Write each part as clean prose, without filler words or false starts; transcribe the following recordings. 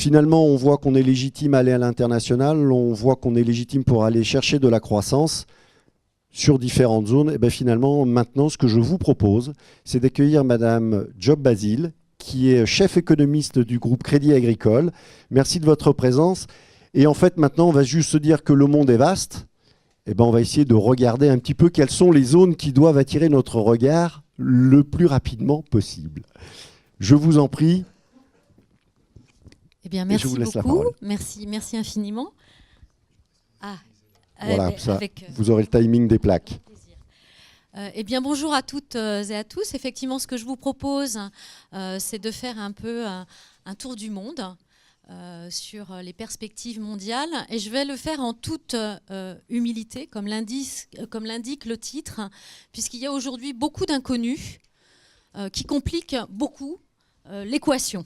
Finalement, on voit qu'on est légitime à aller à l'international, on voit qu'on est légitime pour aller chercher de la croissance sur différentes zones. Et bien finalement, maintenant, ce que je vous propose, c'est d'accueillir Madame Job Basile, qui est chef économiste du groupe Crédit Agricole. Merci de votre présence. Et en fait, maintenant, on va juste se dire que le monde est vaste. Et ben, on va essayer de regarder un petit peu quelles sont les zones qui doivent attirer notre regard le plus rapidement possible. Je vous en prie. Eh bien, merci je vous laisse beaucoup. La parole. Merci infiniment. Voilà, ça, vous aurez le timing des plaques. Eh bien, bonjour à toutes et à tous. Effectivement, ce que je vous propose, c'est de faire un peu un tour du monde sur les perspectives mondiales. Et je vais le faire en toute humilité, comme l'indique le titre, puisqu'il y a aujourd'hui beaucoup d'inconnus qui compliquent beaucoup l'équation.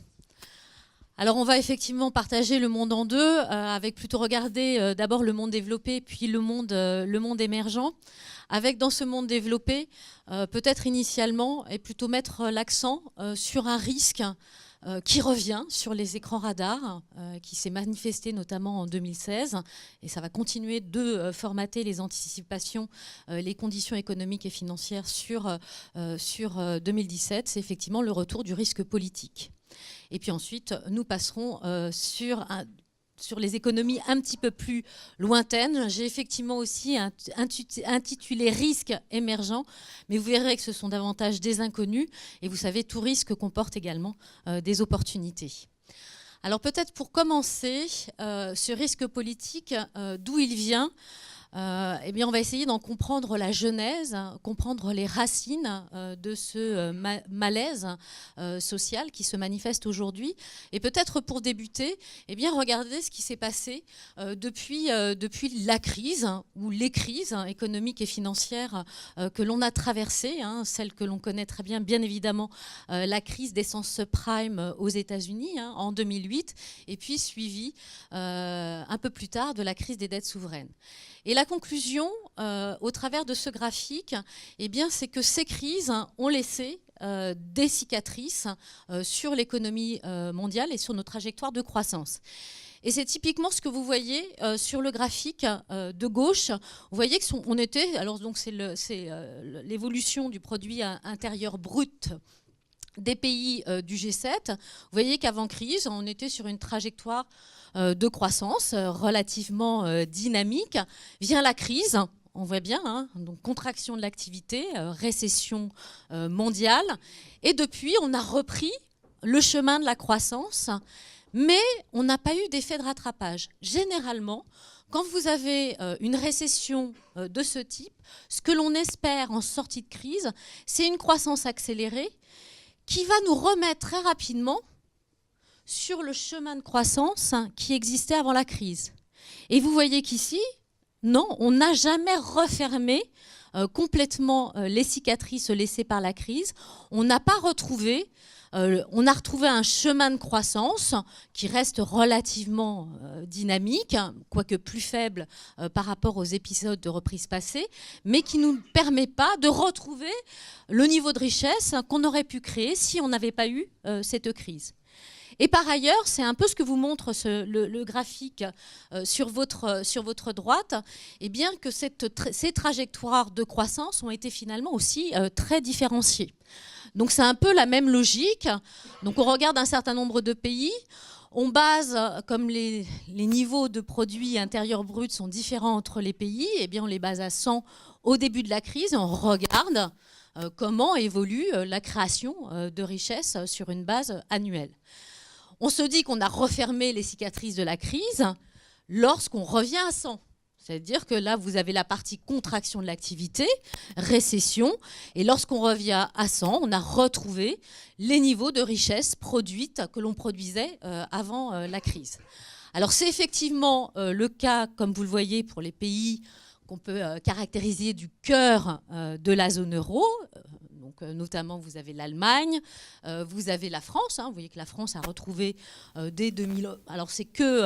Alors on va effectivement partager le monde en deux, avec plutôt regarder d'abord le monde développé, puis le monde émergent, avec dans ce monde développé, peut-être initialement, et plutôt mettre l'accent sur un risque qui revient sur les écrans radars, qui s'est manifesté notamment en 2016, et ça va continuer de formater les anticipations, les conditions économiques et financières sur 2017, c'est effectivement le retour du risque politique. Et puis ensuite, nous passerons sur les économies un petit peu plus lointaines. J'ai effectivement aussi intitulé risques émergents, mais vous verrez que ce sont davantage des inconnus. Et vous savez, tout risque comporte également des opportunités. Alors peut-être pour commencer, ce risque politique, d'où il vient, eh bien, on va essayer d'en comprendre la genèse, comprendre les racines de ce malaise social qui se manifeste aujourd'hui. Et peut-être pour débuter, eh bien, regarder ce qui s'est passé depuis la crise ou les crises économiques et financières que l'on a traversées, celle que l'on connaît très bien, bien évidemment, la crise d'essence subprime aux États-Unis en 2008, et puis suivie un peu plus tard de la crise des dettes souveraines. Et la conclusion, au travers de ce graphique, eh bien, c'est que ces crises ont laissé des cicatrices sur l'économie mondiale et sur nos trajectoires de croissance. Et c'est typiquement ce que vous voyez sur le graphique de gauche. Vous voyez que on était, alors donc c'est l'évolution du produit intérieur brut des pays du G7. Vous voyez qu'avant crise, on était sur une trajectoire de croissance relativement dynamique. Vient la crise, on voit bien, donc contraction de l'activité, récession mondiale. Et depuis, on a repris le chemin de la croissance, mais on n'a pas eu d'effet de rattrapage. Généralement, quand vous avez une récession de ce type, ce que l'on espère en sortie de crise, c'est une croissance accélérée qui va nous remettre très rapidement sur le chemin de croissance qui existait avant la crise. Et vous voyez qu'ici, non, on n'a jamais refermé complètement les cicatrices laissées par la crise. On n'a pas retrouvé, on a retrouvé un chemin de croissance qui reste relativement dynamique, quoique plus faible par rapport aux épisodes de reprise passée, mais qui ne nous permet pas de retrouver le niveau de richesse qu'on aurait pu créer si on n'avait pas eu cette crise. Et par ailleurs, c'est un peu ce que vous montre le graphique sur votre droite, eh bien que ces trajectoires de croissance ont été finalement aussi très différenciées. Donc c'est un peu la même logique. Donc on regarde un certain nombre de pays, on base, comme les niveaux de produits intérieurs bruts sont différents entre les pays, eh bien on les base à 100 au début de la crise et on regarde comment évolue la création de richesses sur une base annuelle. On se dit qu'on a refermé les cicatrices de la crise lorsqu'on revient à 100. C'est-à-dire que là, vous avez la partie contraction de l'activité, récession, et lorsqu'on revient à 100, on a retrouvé les niveaux de richesse produite que l'on produisait avant la crise. Alors c'est effectivement le cas, comme vous le voyez, pour les pays qu'on peut caractériser du cœur de la zone euro. Donc, notamment, vous avez l'Allemagne, vous avez la France. Vous voyez que la France a retrouvé dès 2000. Alors, c'est que,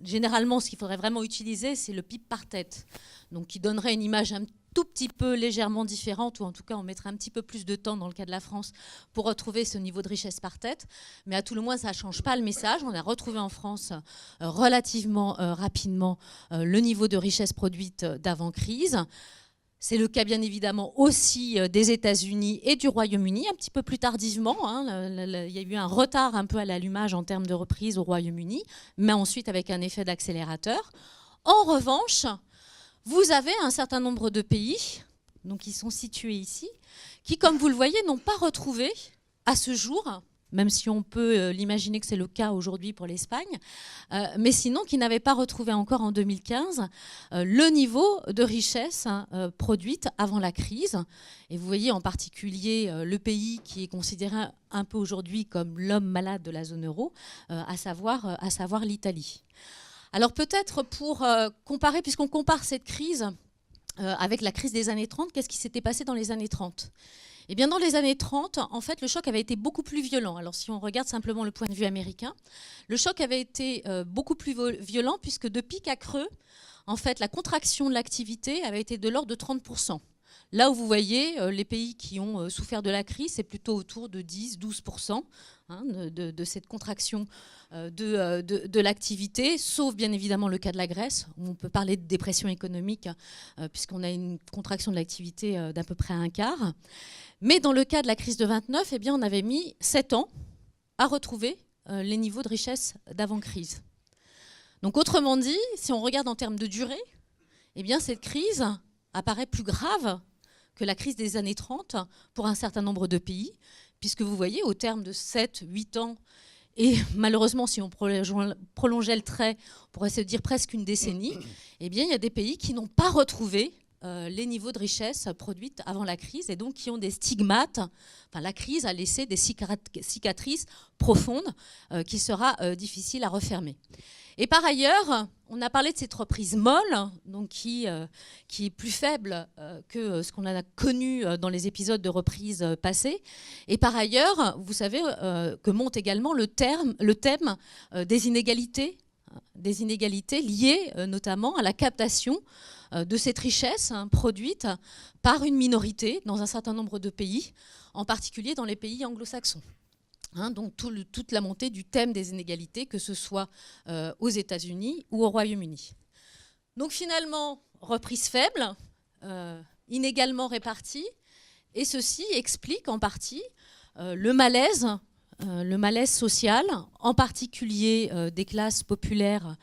généralement, ce qu'il faudrait vraiment utiliser, c'est le PIB par tête. Donc, qui donnerait une image un tout petit peu légèrement différente, ou en tout cas on mettrait un petit peu plus de temps dans le cas de la France pour retrouver ce niveau de richesse par tête. Mais à tout le moins, ça ne change pas le message. On a retrouvé en France relativement rapidement le niveau de richesse produite d'avant-crise. C'est le cas bien évidemment aussi des États-Unis et du Royaume-Uni, un petit peu plus tardivement. Il y a eu un retard un peu à l'allumage en termes de reprise au Royaume-Uni, mais ensuite avec un effet d'accélérateur. En revanche, vous avez un certain nombre de pays, donc qui sont situés ici, qui, comme vous le voyez, n'ont pas retrouvé à ce jour, même si on peut l'imaginer que c'est le cas aujourd'hui pour l'Espagne, mais sinon qui n'avaient pas retrouvé encore en 2015 le niveau de richesse produite avant la crise. Et vous voyez en particulier le pays qui est considéré un peu aujourd'hui comme l'homme malade de la zone euro, à savoir l'Italie. Alors peut-être pour comparer, puisqu'on compare cette crise avec la crise des années 30, qu'est-ce qui s'était passé dans les années 30 ? Eh bien, dans les années 30, en fait, le choc avait été beaucoup plus violent. Alors, si on regarde simplement le point de vue américain, le choc avait été beaucoup plus violent puisque de pic à creux, en fait, la contraction de l'activité avait été de l'ordre de 30%. Là où vous voyez, les pays qui ont souffert de la crise, c'est plutôt autour de 10-12% de cette contraction de l'activité, sauf bien évidemment le cas de la Grèce, où on peut parler de dépression économique, puisqu'on a une contraction de l'activité d'à peu près un quart. Mais dans le cas de la crise de 29, eh bien, on avait mis 7 ans à retrouver les niveaux de richesse d'avant-crise. Donc autrement dit, si on regarde en termes de durée, eh bien, cette crise apparaît plus grave que la crise des années 30 pour un certain nombre de pays, puisque vous voyez, au terme de 7-8 ans, et malheureusement, si on prolongeait le trait, on pourrait se dire presque une décennie, eh bien, il y a des pays qui n'ont pas retrouvé les niveaux de richesse produites avant la crise et donc qui ont des stigmates. Enfin, la crise a laissé des cicatrices profondes qui sera difficile à refermer. Et par ailleurs, on a parlé de cette reprise molle, donc qui est plus faible que ce qu'on a connu dans les épisodes de reprise passés. Et par ailleurs, vous savez que monte également le thème des inégalités liées notamment à la captation de cette richesse produite par une minorité dans un certain nombre de pays, en particulier dans les pays anglo-saxons. Donc toute la montée du thème des inégalités, que ce soit aux États-Unis ou au Royaume-Uni. Donc finalement, reprise faible, inégalement répartie, et ceci explique en partie le malaise social, en particulier des classes populaires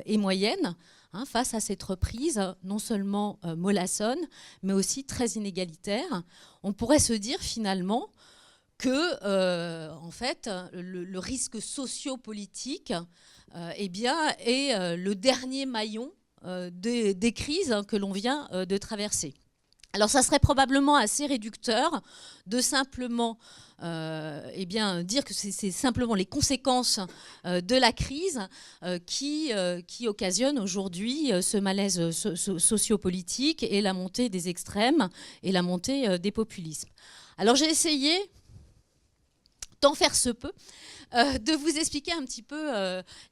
et moyennes, face à cette reprise non seulement mollassonne, mais aussi très inégalitaire. On pourrait se dire finalement que en fait, le risque socio-politique eh bien, est le dernier maillon des crises que l'on vient de traverser. Alors ça serait probablement assez réducteur de simplement eh bien, dire que c'est simplement les conséquences de la crise qui occasionnent aujourd'hui ce malaise sociopolitique et la montée des extrêmes et la montée des populismes. Alors j'ai essayé, tant faire se peut, de vous expliquer un petit peu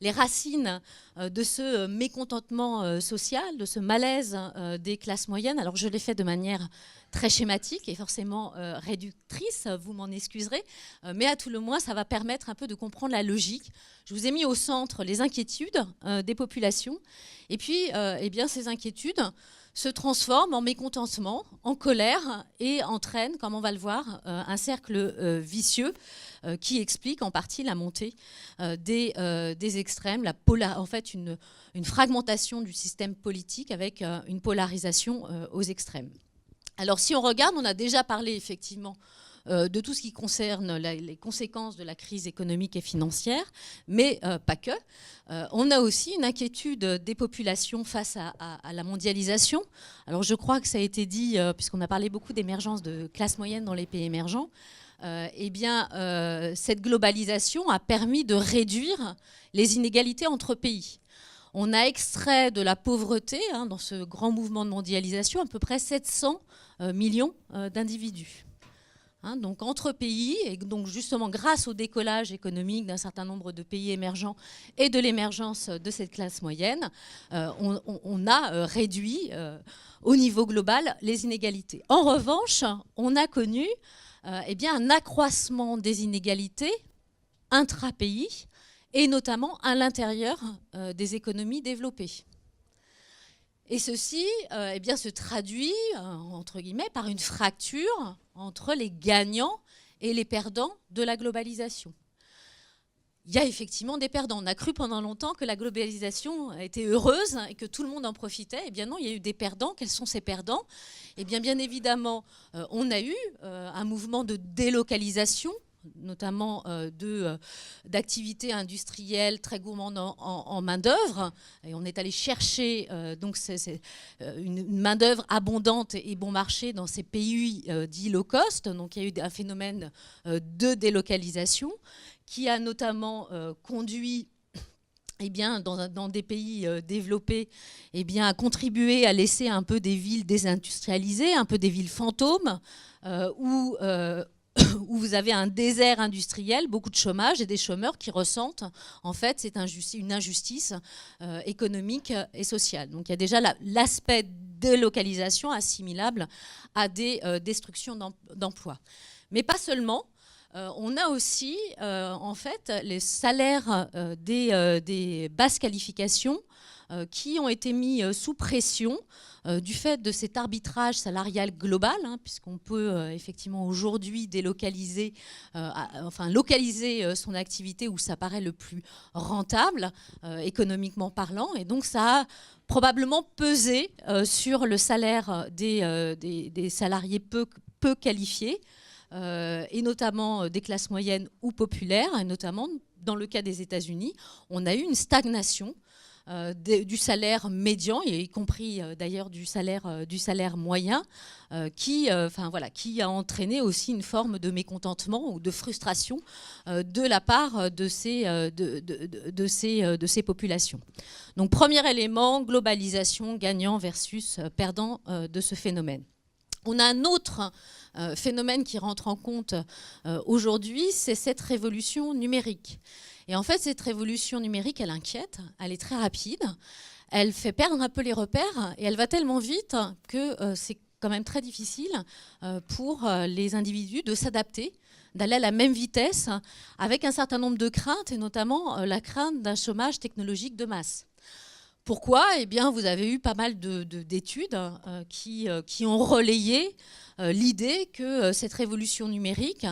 les racines de ce mécontentement social, de ce malaise des classes moyennes. Alors je l'ai fait de manière très schématique et forcément réductrice, vous m'en excuserez, mais à tout le moins ça va permettre un peu de comprendre la logique. Je vous ai mis au centre les inquiétudes des populations et puis eh bien, ces inquiétudes se transforment en mécontentement, en colère et entraînent, comme on va le voir, un cercle vicieux qui explique en partie la montée des extrêmes, en fait une fragmentation du système politique avec une polarisation aux extrêmes. Alors si on regarde, on a déjà parlé effectivement de tout ce qui concerne les conséquences de la crise économique et financière, mais pas que. On a aussi une inquiétude des populations face à la mondialisation. Alors je crois que ça a été dit, puisqu'on a parlé beaucoup d'émergence de classes moyennes dans les pays émergents, eh bien, cette globalisation a permis de réduire les inégalités entre pays. On a extrait de la pauvreté, dans ce grand mouvement de mondialisation, à peu près 700 millions d'individus. donc entre pays, et donc justement grâce au décollage économique d'un certain nombre de pays émergents et de l'émergence de cette classe moyenne, on a réduit au niveau global les inégalités. En revanche, on a connu un accroissement des inégalités intra-pays et notamment à l'intérieur des économies développées. Et ceci se traduit, entre guillemets, par une fracture entre les gagnants et les perdants de la globalisation. Il y a effectivement des perdants. On a cru pendant longtemps que la globalisation était heureuse et que tout le monde en profitait. Eh bien non, il y a eu des perdants. Quels sont ces perdants? Eh bien, bien évidemment, on a eu un mouvement de délocalisation, notamment d'activités industrielles très gourmandes en main-d'œuvre. Et on est allé chercher une main-d'œuvre abondante et bon marché dans ces pays dits low cost. Donc il y a eu un phénomène de délocalisation qui a notamment conduit dans des pays développés à contribuer à laisser un peu des villes désindustrialisées, un peu des villes fantômes, où vous avez un désert industriel, beaucoup de chômage et des chômeurs qui ressentent en fait une injustice économique et sociale. Donc il y a déjà l'aspect délocalisation assimilable à des destructions d'emplois. Mais pas seulement. On a aussi en fait les salaires des basses qualifications qui ont été mis sous pression du fait de cet arbitrage salarial global, puisqu'on peut effectivement aujourd'hui localiser son activité où ça paraît le plus rentable, économiquement parlant. Et donc ça a probablement pesé sur le salaire des salariés peu qualifiés, et notamment des classes moyennes ou populaires, et notamment dans le cas des États-Unis, on a eu une stagnation du salaire médian, y compris d'ailleurs du salaire moyen, qui a entraîné aussi une forme de mécontentement ou de frustration de la part de ces populations. Donc premier élément, globalisation, gagnant versus perdant de ce phénomène. On a un autre phénomène qui rentre en compte aujourd'hui, c'est cette révolution numérique. Et en fait, cette révolution numérique, elle inquiète, elle est très rapide, elle fait perdre un peu les repères et elle va tellement vite que c'est quand même très difficile pour les individus de s'adapter, d'aller à la même vitesse avec un certain nombre de craintes et notamment la crainte d'un chômage technologique de masse. Pourquoi? Eh bien, vous avez eu pas mal d'études qui ont relayé l'idée que cette révolution numérique,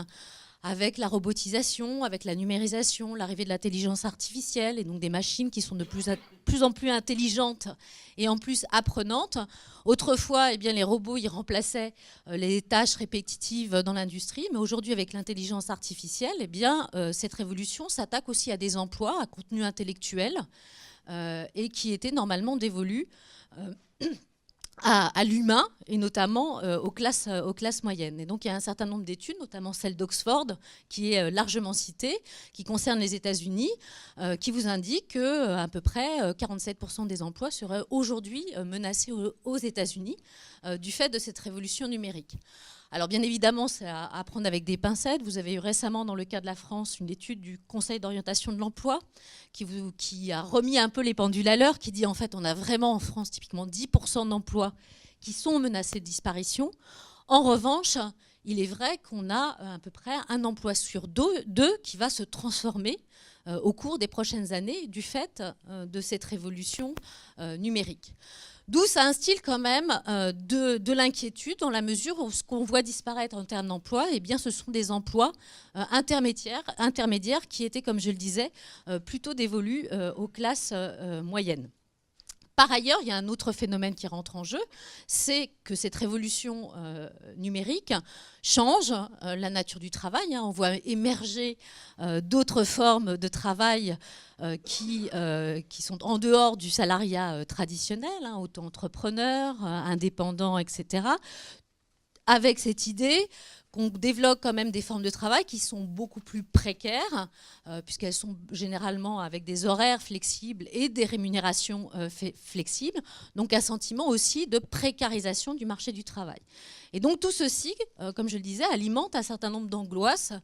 avec la robotisation, avec la numérisation, l'arrivée de l'intelligence artificielle et donc des machines qui sont de plus en plus intelligentes et en plus apprenantes. Autrefois, les robots ils remplaçaient les tâches répétitives dans l'industrie, mais aujourd'hui, avec l'intelligence artificielle, cette révolution s'attaque aussi à des emplois à contenu intellectuel et qui étaient normalement dévolus à l'humain et notamment aux classes moyennes. Et donc il y a un certain nombre d'études, notamment celle d'Oxford, qui est largement citée, qui concerne les États-Unis, qui vous indique qu'à peu près 47% des emplois seraient aujourd'hui menacés aux États-Unis du fait de cette révolution numérique. Alors bien évidemment, c'est à prendre avec des pincettes. Vous avez eu récemment, dans le cas de la France, une étude du Conseil d'orientation de l'emploi qui a remis un peu les pendules à l'heure, qui dit en fait on a vraiment en France typiquement 10% d'emplois qui sont menacés de disparition. En revanche, il est vrai qu'on a à peu près un emploi sur deux qui va se transformer au cours des prochaines années du fait de cette révolution numérique. D'où ça instille quand même de l'inquiétude dans la mesure où ce qu'on voit disparaître en termes d'emploi, ce sont des emplois intermédiaires qui étaient, comme je le disais, plutôt dévolus aux classes moyennes. Par ailleurs, il y a un autre phénomène qui rentre en jeu, c'est que cette révolution numérique change la nature du travail. On voit émerger d'autres formes de travail qui sont en dehors du salariat traditionnel, auto-entrepreneur, indépendant, etc., avec cette idée qu'on développe quand même des formes de travail qui sont beaucoup plus précaires, puisqu'elles sont généralement avec des horaires flexibles et des rémunérations flexibles, donc un sentiment aussi de précarisation du marché du travail. Et donc tout ceci, comme je le disais, alimente un certain nombre d'angoisses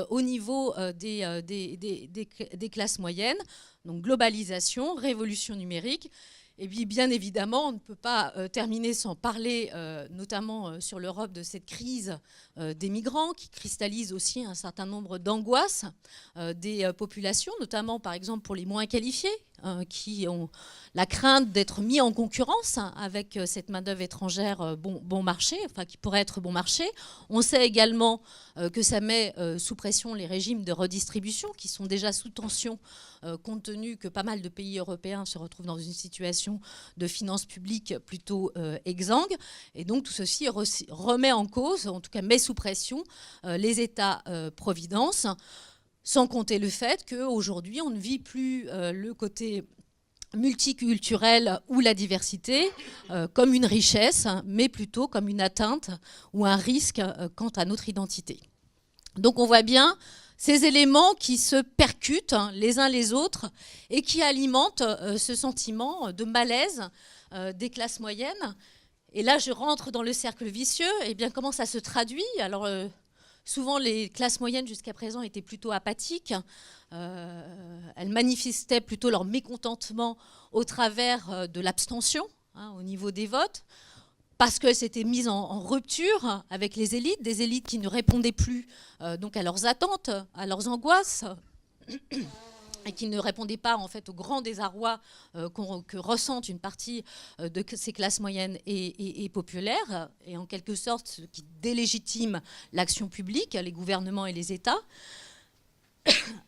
au niveau des classes moyennes, donc globalisation, révolution numérique. Et puis, bien évidemment, on ne peut pas terminer sans parler, notamment sur l'Europe, de cette crise des migrants qui cristallise aussi un certain nombre d'angoisses des populations, notamment, par exemple, pour les moins qualifiés, qui ont la crainte d'être mis en concurrence avec cette main-d'œuvre étrangère bon marché, enfin qui pourrait être bon marché. On sait également que ça met sous pression les régimes de redistribution qui sont déjà sous tension compte tenu que pas mal de pays européens se retrouvent dans une situation de finances publiques plutôt exsangue. Et donc tout ceci remet en cause, en tout cas met sous pression les États-providence, sans compter le fait qu'aujourd'hui, on ne vit plus le côté multiculturel ou la diversité comme une richesse, mais plutôt comme une atteinte ou un risque quant à notre identité. Donc on voit bien ces éléments qui se percutent les uns les autres et qui alimentent ce sentiment de malaise des classes moyennes. Et là, je rentre dans le cercle vicieux. Et bien, comment ça se traduit ? Alors, souvent, les classes moyennes, jusqu'à présent, étaient plutôt apathiques. Elles manifestaient plutôt leur mécontentement au travers de l'abstention, au niveau des votes, parce qu'elles s'étaient mises en rupture avec les élites, des élites qui ne répondaient plus donc à leurs attentes, à leurs angoisses, et qui ne répondaient pas en fait au grand désarroi que ressentent une partie de ces classes moyennes et populaires, et en quelque sorte ce qui délégitime l'action publique, les gouvernements et les États,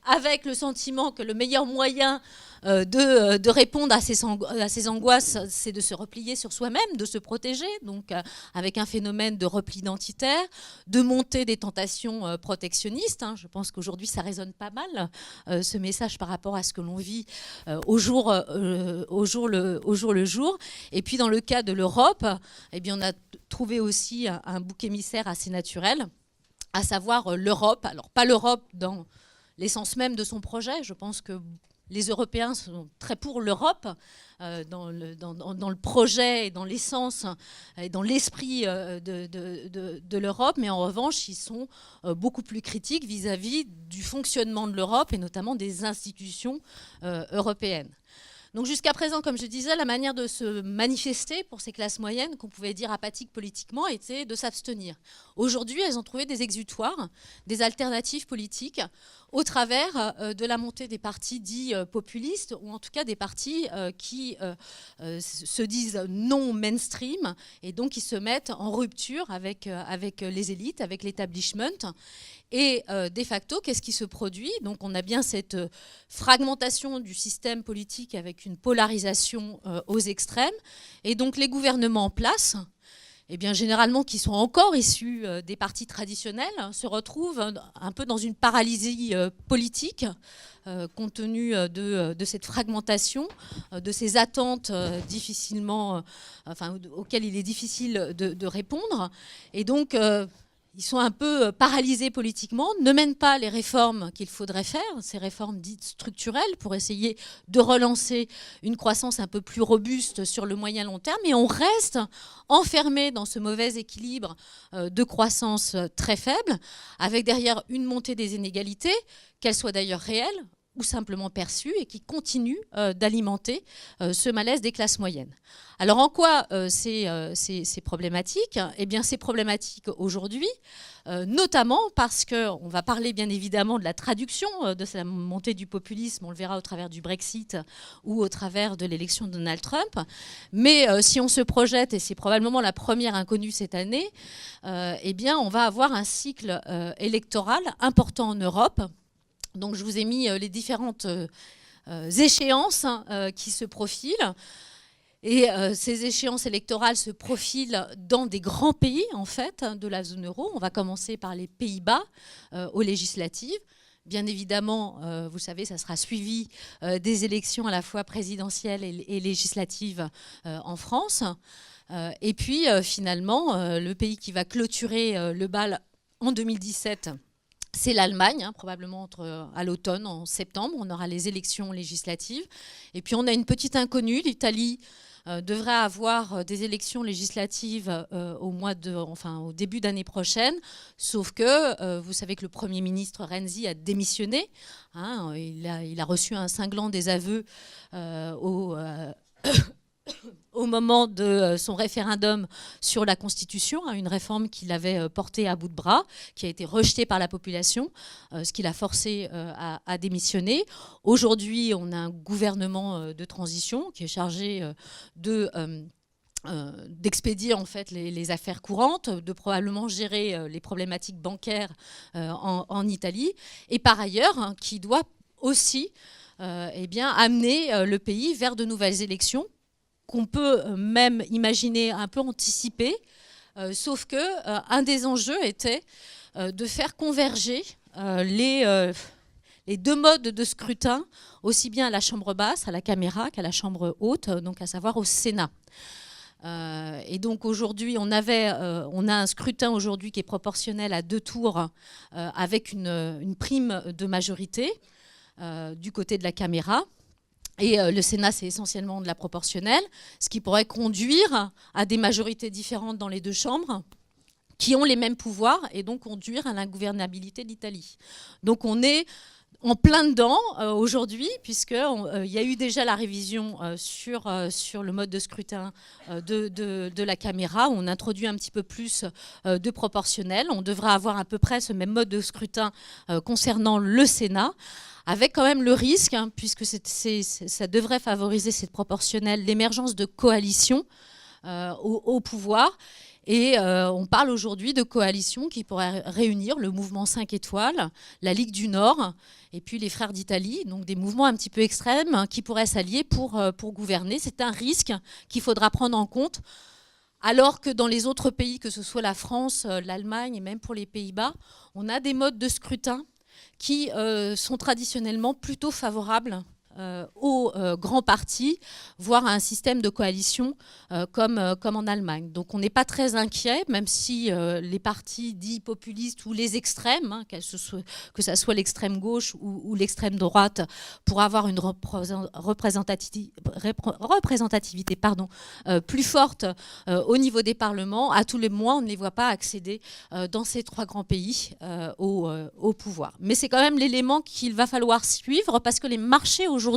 avec le sentiment que le meilleur moyen de répondre à ces angoisses, c'est de se replier sur soi-même, de se protéger, donc avec un phénomène de repli identitaire, de montée des tentations protectionnistes. Je pense qu'aujourd'hui, ça résonne pas mal, ce message par rapport à ce que l'on vit au jour le jour. Et puis, dans le cas de l'Europe, eh bien, on a trouvé aussi un bouc émissaire assez naturel, à savoir l'Europe. Alors, pas l'Europe dans l'essence même de son projet. Je pense que les Européens sont très pour l'Europe, dans le projet et dans l'essence et dans l'esprit de l'Europe, mais en revanche, ils sont beaucoup plus critiques vis-à-vis du fonctionnement de l'Europe et notamment des institutions européennes. Donc jusqu'à présent, comme je disais, la manière de se manifester pour ces classes moyennes, qu'on pouvait dire apathiques politiquement, était de s'abstenir. Aujourd'hui, elles ont trouvé des exutoires, des alternatives politiques, au travers de la montée des partis dits populistes, ou en tout cas des partis qui se disent non mainstream, et donc qui se mettent en rupture avec les élites, avec l'establishment. Et de facto, qu'est-ce qui se produit ? Donc on a bien cette fragmentation du système politique avec une polarisation aux extrêmes. Et donc les gouvernements en place, eh bien, généralement qui sont encore issus des partis traditionnels, se retrouvent un peu dans une paralysie politique, compte tenu de cette fragmentation, de ces attentes auxquelles il est difficile de répondre. Et donc, ils sont un peu paralysés politiquement, ne mènent pas les réformes qu'il faudrait faire, ces réformes dites structurelles, pour essayer de relancer une croissance un peu plus robuste sur le moyen long terme. Et on reste enfermé dans ce mauvais équilibre de croissance très faible, avec derrière une montée des inégalités, qu'elles soient d'ailleurs réelles ou simplement perçues, et qui continue d'alimenter ce malaise des classes moyennes. Alors en quoi c'est problématique ? Eh bien c'est problématique aujourd'hui, notamment parce qu'on va parler bien évidemment de la traduction de cette montée du populisme, on le verra au travers du Brexit ou au travers de l'élection de Donald Trump, mais si on se projette, et c'est probablement la première inconnue cette année, eh bien on va avoir un cycle électoral important en Europe. Donc je vous ai mis les différentes échéances qui se profilent. Et ces échéances électorales se profilent dans des grands pays en fait, de la zone euro. On va commencer par les Pays-Bas aux législatives. Bien évidemment, vous savez, ça sera suivi des élections à la fois présidentielles et législatives en France. Et puis finalement, le pays qui va clôturer le bal en 2017, c'est l'Allemagne, hein, probablement à l'automne, en septembre, on aura les élections législatives. Et puis on a une petite inconnue, l'Italie devrait avoir des élections législatives au début d'année prochaine, sauf que vous savez que le Premier ministre Renzi a démissionné, hein, il a reçu un cinglant désaveu au moment de son référendum sur la Constitution, hein, une réforme qu'il avait portée à bout de bras, qui a été rejetée par la population, ce qui l'a forcé à démissionner. Aujourd'hui, on a un gouvernement de transition qui est chargé d'expédier en fait les affaires courantes, de probablement gérer les problématiques bancaires en Italie, et par ailleurs, hein, qui doit aussi amener le pays vers de nouvelles élections, qu'on peut même imaginer un peu anticiper, sauf que un des enjeux était de faire converger les deux modes de scrutin, aussi bien à la Chambre basse, à la Caméra, qu'à la Chambre haute, donc à savoir au Sénat. Et donc aujourd'hui, on a un scrutin aujourd'hui qui est proportionnel à 2 tours avec une prime de majorité du côté de la Caméra. Et le Sénat, c'est essentiellement de la proportionnelle, ce qui pourrait conduire à des majorités différentes dans les 2 chambres, qui ont les mêmes pouvoirs, et donc conduire à l'ingouvernabilité de l'Italie. Donc on est en plein dedans aujourd'hui, puisqu'il y a eu déjà la révision sur le mode de scrutin de la Caméra, où on introduit un petit peu plus de proportionnel. On devra avoir à peu près ce même mode de scrutin concernant le Sénat, avec quand même le risque, hein, puisque ça devrait favoriser cette proportionnelle, l'émergence de coalitions au pouvoir. Et on parle aujourd'hui de coalitions qui pourraient réunir le mouvement 5 étoiles, la Ligue du Nord et puis les Frères d'Italie, donc des mouvements un petit peu extrêmes, hein, qui pourraient s'allier pour gouverner. C'est un risque qu'il faudra prendre en compte, alors que dans les autres pays, que ce soit la France, l'Allemagne et même pour les Pays-Bas, on a des modes de scrutin qui sont traditionnellement plutôt favorables aux grands partis, voire à un système de coalition comme en Allemagne. Donc on n'est pas très inquiet, même si les partis dits populistes ou les extrêmes, hein, que ça soit l'extrême gauche ou l'extrême droite, pour avoir une représentativité plus forte au niveau des parlements, à tous les mois, on ne les voit pas accéder dans ces 3 grands pays au pouvoir. Mais c'est quand même l'élément qu'il va falloir suivre, parce que les marchés aujourd'hui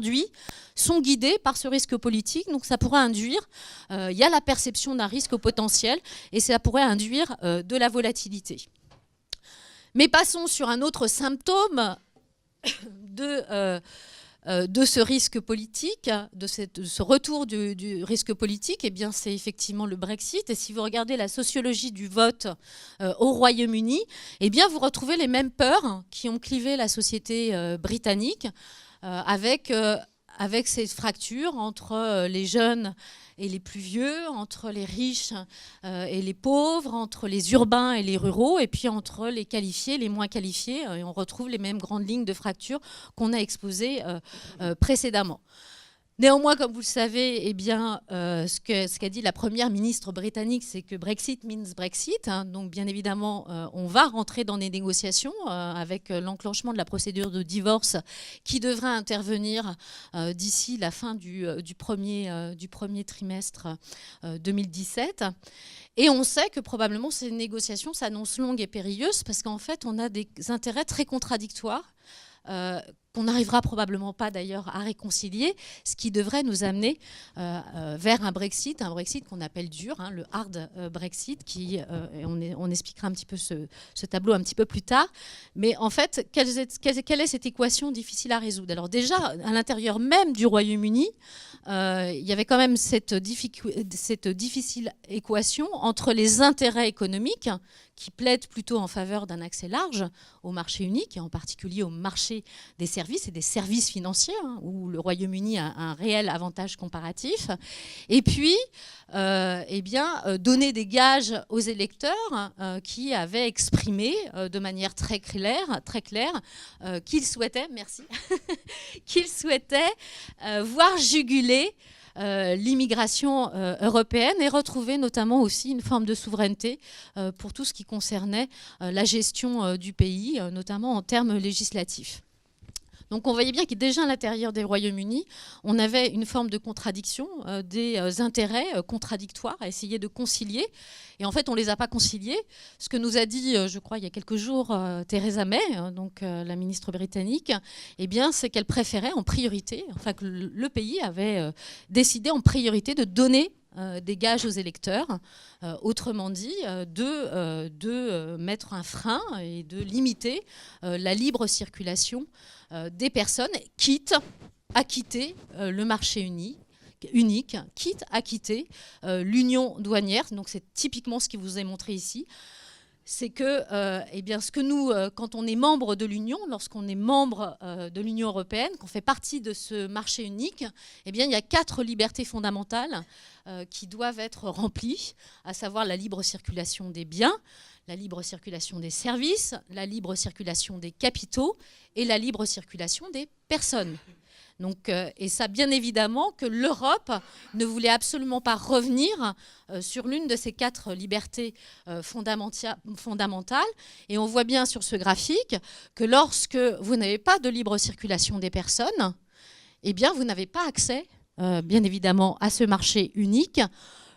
sont guidés par ce risque politique, donc ça pourrait induire, il y a la perception d'un risque potentiel, et ça pourrait induire de la volatilité. Mais passons sur un autre symptôme de ce risque politique, de ce retour du risque politique. Eh bien, c'est effectivement le Brexit. Et si vous regardez la sociologie du vote au Royaume-Uni, eh bien, vous retrouvez les mêmes peurs qui ont clivé la société britannique, avec ces fractures entre les jeunes et les plus vieux, entre les riches et les pauvres, entre les urbains et les ruraux, et puis entre les qualifiés et les moins qualifiés. Et on retrouve les mêmes grandes lignes de fracture qu'on a exposées précédemment. Néanmoins, comme vous le savez, eh bien, ce qu'a dit la première ministre britannique, c'est que Brexit means Brexit. Hein, donc, bien évidemment, on va rentrer dans des négociations avec l'enclenchement de la procédure de divorce qui devrait intervenir d'ici la fin du premier trimestre 2017. Et on sait que probablement ces négociations s'annoncent longues et périlleuses, parce qu'en fait, on a des intérêts très contradictoires, qu'on n'arrivera probablement pas d'ailleurs à réconcilier, ce qui devrait nous amener vers un Brexit qu'on appelle dur, hein, le hard Brexit, on expliquera un petit peu ce tableau un petit peu plus tard. Mais en fait, quelle est cette équation difficile à résoudre? Alors déjà, à l'intérieur même du Royaume-Uni, il y avait quand même cette difficile équation entre les intérêts économiques, qui plaident plutôt en faveur d'un accès large au marché unique, et en particulier au marché des services et des services financiers, hein, où le Royaume-Uni a un réel avantage comparatif. Et puis, donner des gages aux électeurs qui avaient exprimé de manière très claire qu'ils souhaitaient, qu'ils souhaitaient voir juguler l'immigration européenne et retrouver notamment aussi une forme de souveraineté pour tout ce qui concernait la gestion du pays, notamment en termes législatifs. Donc on voyait bien que déjà à l'intérieur des Royaumes-Unis, on avait une forme de contradiction, des intérêts contradictoires à essayer de concilier. Et en fait, on ne les a pas conciliés. Ce que nous a dit, je crois, il y a quelques jours, Theresa May, donc la ministre britannique, eh bien, c'est qu'elle préférait en priorité, enfin que le pays avait décidé en priorité de donner des gages aux électeurs, autrement dit, de mettre un frein et de limiter la libre circulation des personnes, quitte à quitter le marché unique, quitte à quitter l'union douanière. Donc c'est typiquement ce qui vous est montré ici. C'est que, eh bien, ce que nous, quand on est membre de l'Union, lorsqu'on est membre de l'Union européenne, qu'on fait partie de ce marché unique, eh bien, il y a 4 libertés fondamentales qui doivent être remplies, à savoir la libre circulation des biens, la libre circulation des services, la libre circulation des capitaux et la libre circulation des personnes. Donc, et ça, bien évidemment, que l'Europe ne voulait absolument pas revenir sur l'une de ces 4 libertés fondamentales. Et on voit bien sur ce graphique que lorsque vous n'avez pas de libre circulation des personnes, eh bien, vous n'avez pas accès, bien évidemment, à ce marché unique.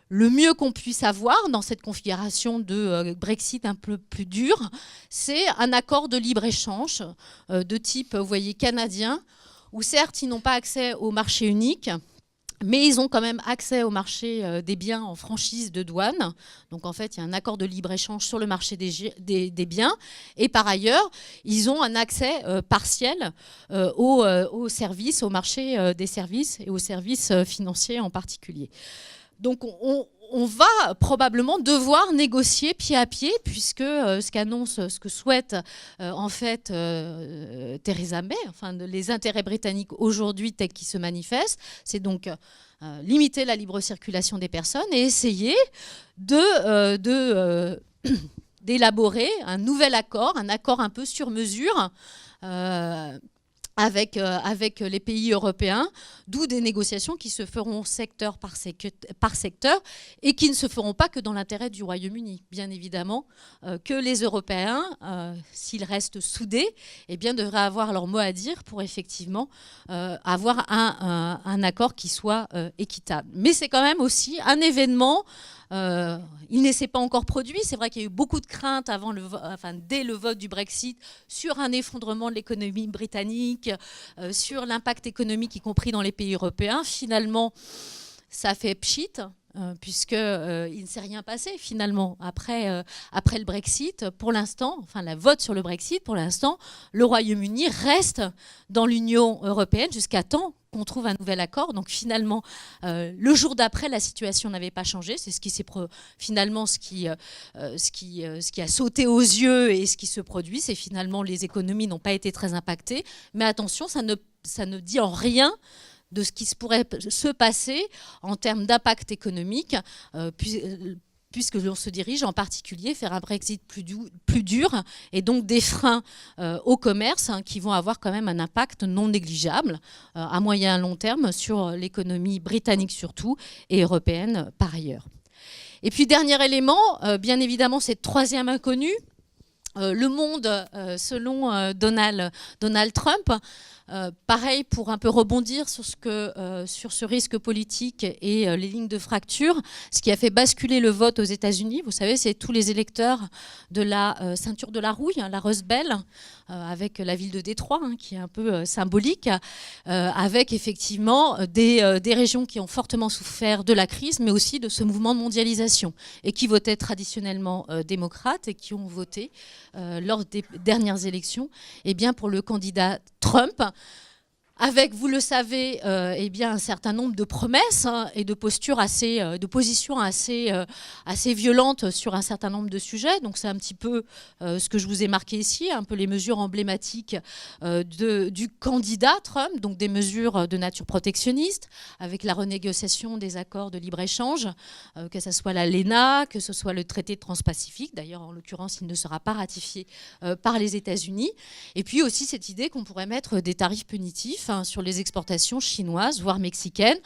Le mieux qu'on puisse avoir dans cette configuration de Brexit un peu plus dur, c'est un accord de libre-échange de type, vous voyez, canadien, où certes, ils n'ont pas accès au marché unique, mais ils ont quand même accès au marché des biens en franchise de douane. Donc en fait, il y a un accord de libre-échange sur le marché des biens. Et par ailleurs, ils ont un accès partiel aux services, au marché des services et aux services financiers en particulier. Donc on va probablement devoir négocier pied à pied, puisque ce que souhaite en fait Theresa May, enfin les intérêts britanniques aujourd'hui tels qu'ils se manifestent, c'est donc limiter la libre circulation des personnes et essayer d'élaborer un nouvel accord, un accord un peu sur mesure, avec les pays européens, d'où des négociations qui se feront secteur par secteur et qui ne se feront pas que dans l'intérêt du Royaume-Uni. Bien évidemment que les Européens, s'ils restent soudés, eh bien, devraient avoir leur mot à dire pour effectivement avoir un accord qui soit équitable. Mais c'est quand même aussi un événement. Il ne s'est pas encore produit. C'est vrai qu'il y a eu beaucoup de craintes dès le vote du Brexit sur un effondrement de l'économie britannique, sur l'impact économique, y compris dans les pays européens. Finalement, ça a fait pchit, puisqu'il ne s'est rien passé finalement après le Brexit. Pour l'instant, enfin la vote sur le Brexit, pour l'instant, le Royaume-Uni reste dans l'Union européenne jusqu'à temps qu'on trouve un nouvel accord. Donc finalement, le jour d'après, la situation n'avait pas changé. C'est ce qui finalement ce qui a sauté aux yeux et ce qui se produit, c'est finalement les économies n'ont pas été très impactées. Mais attention, ça ne dit en rien de ce qui pourrait se passer en termes d'impact économique, puisque l'on se dirige en particulier vers un Brexit plus dur et donc des freins au commerce qui vont avoir quand même un impact non négligeable à moyen et long terme sur l'économie britannique surtout et européenne par ailleurs. Et puis dernier élément, bien évidemment cette troisième inconnue, le monde selon Donald Trump. Pareil, pour un peu rebondir sur ce risque politique et les lignes de fracture, ce qui a fait basculer le vote aux États-Unis, vous savez, c'est tous les électeurs de la ceinture de la rouille, la Rust Belt, avec la ville de Détroit, qui est un peu symbolique, avec effectivement des régions qui ont fortement souffert de la crise, mais aussi de ce mouvement de mondialisation, et qui votaient traditionnellement démocrates et qui ont voté lors des dernières élections pour le candidat Trump, avec, vous le savez, un certain nombre de promesses et de postures de positions assez violentes sur un certain nombre de sujets. Donc c'est un petit peu ce que je vous ai marqué ici, un peu les mesures emblématiques du candidat Trump, donc des mesures de nature protectionniste, avec la renégociation des accords de libre-échange, que ce soit l'ALENA, que ce soit le traité de Transpacifique. D'ailleurs, en l'occurrence, il ne sera pas ratifié par les États-Unis. Et puis aussi cette idée qu'on pourrait mettre des tarifs punitifs sur les exportations chinoises, voire mexicaines,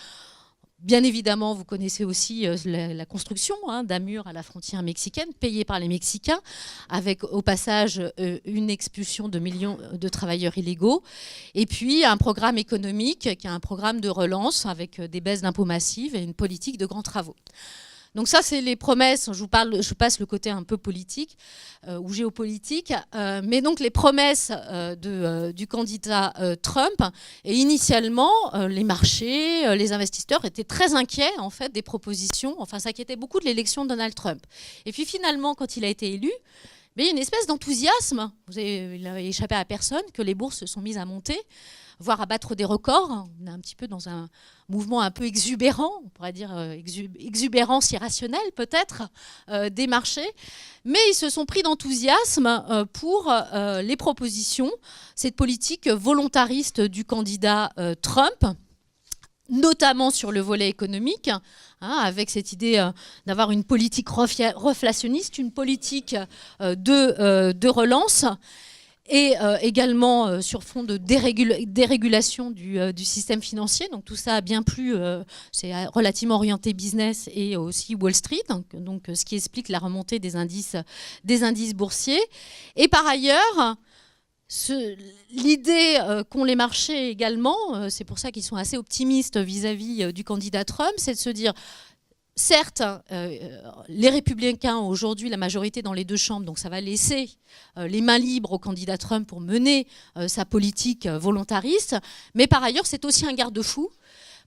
Bien évidemment, vous connaissez aussi la construction d'un mur à la frontière mexicaine, payé par les Mexicains, avec au passage une expulsion de millions de travailleurs illégaux. Et puis un programme économique qui est un programme de relance avec des baisses d'impôts massives et une politique de grands travaux. Donc ça, c'est les promesses. Je passe le côté un peu politique ou géopolitique. Mais donc les promesses du candidat Trump. Et initialement, les marchés, les investisseurs étaient très inquiets en fait des propositions. Enfin, s'inquiétaient beaucoup de l'élection de Donald Trump. Et puis finalement, quand il a été élu, il y a une espèce d'enthousiasme. Il n'a échappé à personne que les bourses se sont mises à monter, voire à battre des records. On est un petit peu dans un mouvement un peu exubérant, on pourrait dire exubérance irrationnelle peut-être, des marchés. Mais ils se sont pris d'enthousiasme pour les propositions, cette politique volontariste du candidat Trump, notamment sur le volet économique, avec cette idée d'avoir une politique reflationniste, une politique de relance, et également sur fond de dérégulation du système financier. Donc tout ça a bien plu, c'est relativement orienté business et aussi Wall Street, donc ce qui explique la remontée des indices boursiers. Et par ailleurs, l'idée qu'ont les marchés également, c'est pour ça qu'ils sont assez optimistes vis-à-vis du candidat Trump, c'est de se dire, certes, les républicains ont aujourd'hui la majorité dans les deux chambres, donc ça va laisser les mains libres au candidat Trump pour mener sa politique volontariste, mais par ailleurs, c'est aussi un garde-fou.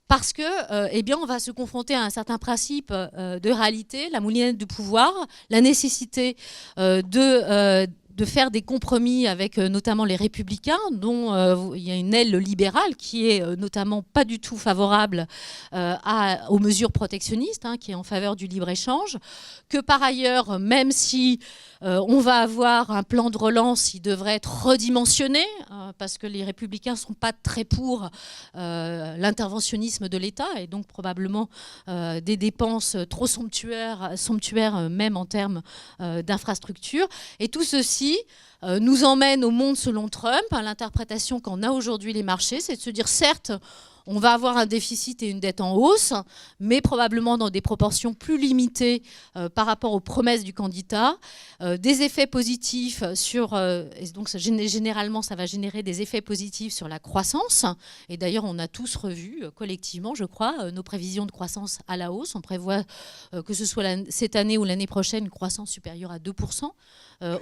Parce que, on va se confronter à un certain principe de réalité, la moulinette du pouvoir, la nécessité de faire des compromis avec notamment les républicains, dont il y a une aile libérale qui est notamment pas du tout favorable aux mesures protectionnistes, qui est en faveur du libre-échange, que par ailleurs, même si on va avoir un plan de relance, il devrait être redimensionné, parce que les républicains ne sont pas très pour l'interventionnisme de l'État, et donc probablement des dépenses trop somptuaires même en termes d'infrastructures. Et tout ceci nous emmène au monde selon Trump. L'interprétation qu'en a aujourd'hui les marchés, c'est de se dire, certes, on va avoir un déficit et une dette en hausse, mais probablement dans des proportions plus limitées par rapport aux promesses du candidat. Des effets positifs sur... et donc généralement, ça va générer des effets positifs sur la croissance. Et d'ailleurs, on a tous revu collectivement, je crois, nos prévisions de croissance à la hausse. On prévoit que ce soit cette année ou l'année prochaine, une croissance supérieure à 2%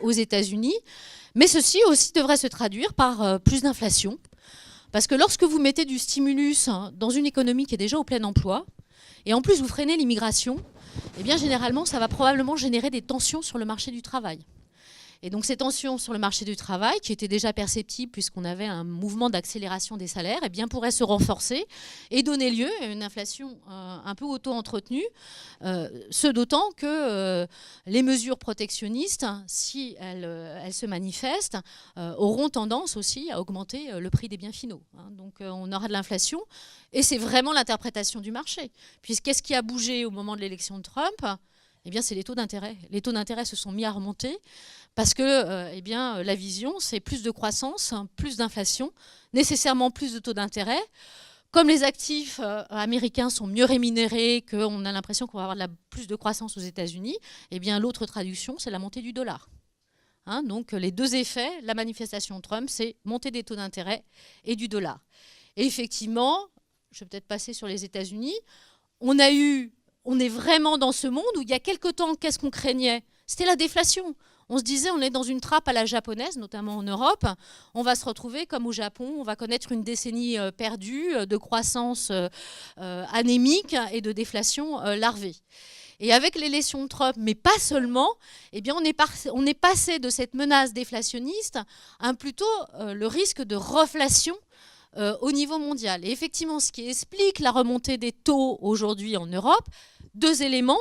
aux États-Unis. Mais ceci aussi devrait se traduire par plus d'inflation. Parce que lorsque vous mettez du stimulus dans une économie qui est déjà au plein emploi, et en plus vous freinez l'immigration, eh bien généralement ça va probablement générer des tensions sur le marché du travail. Et donc ces tensions sur le marché du travail, qui étaient déjà perceptibles puisqu'on avait un mouvement d'accélération des salaires, eh bien, pourraient se renforcer et donner lieu à une inflation un peu auto-entretenue, ce d'autant que les mesures protectionnistes, si elles se manifestent, auront tendance aussi à augmenter le prix des biens finaux. Donc on aura de l'inflation, et c'est vraiment l'interprétation du marché. Qu'est-ce qui a bougé au moment de l'élection de Trump ? Eh bien, c'est les taux d'intérêt. Les taux d'intérêt se sont mis à remonter parce que la vision, c'est plus de croissance, plus d'inflation, nécessairement plus de taux d'intérêt. Comme les actifs américains sont mieux rémunérés, qu'on a l'impression qu'on va avoir plus de croissance aux États-Unis, eh bien, l'autre traduction, c'est la montée du dollar. Donc, les deux effets, la manifestation de Trump, c'est montée des taux d'intérêt et du dollar. Et effectivement, je vais peut-être passer sur les États-Unis, on est vraiment dans ce monde où il y a quelque temps, qu'est-ce qu'on craignait ? C'était la déflation. On se disait, on est dans une trappe à la japonaise, notamment en Europe. On va se retrouver comme au Japon. On va connaître une décennie perdue de croissance anémique et de déflation larvée. Et avec l'élection de Trump, mais pas seulement, eh bien on est passé de cette menace déflationniste à plutôt le risque de reflation au niveau mondial. Et effectivement, ce qui explique la remontée des taux aujourd'hui en Europe, deux éléments.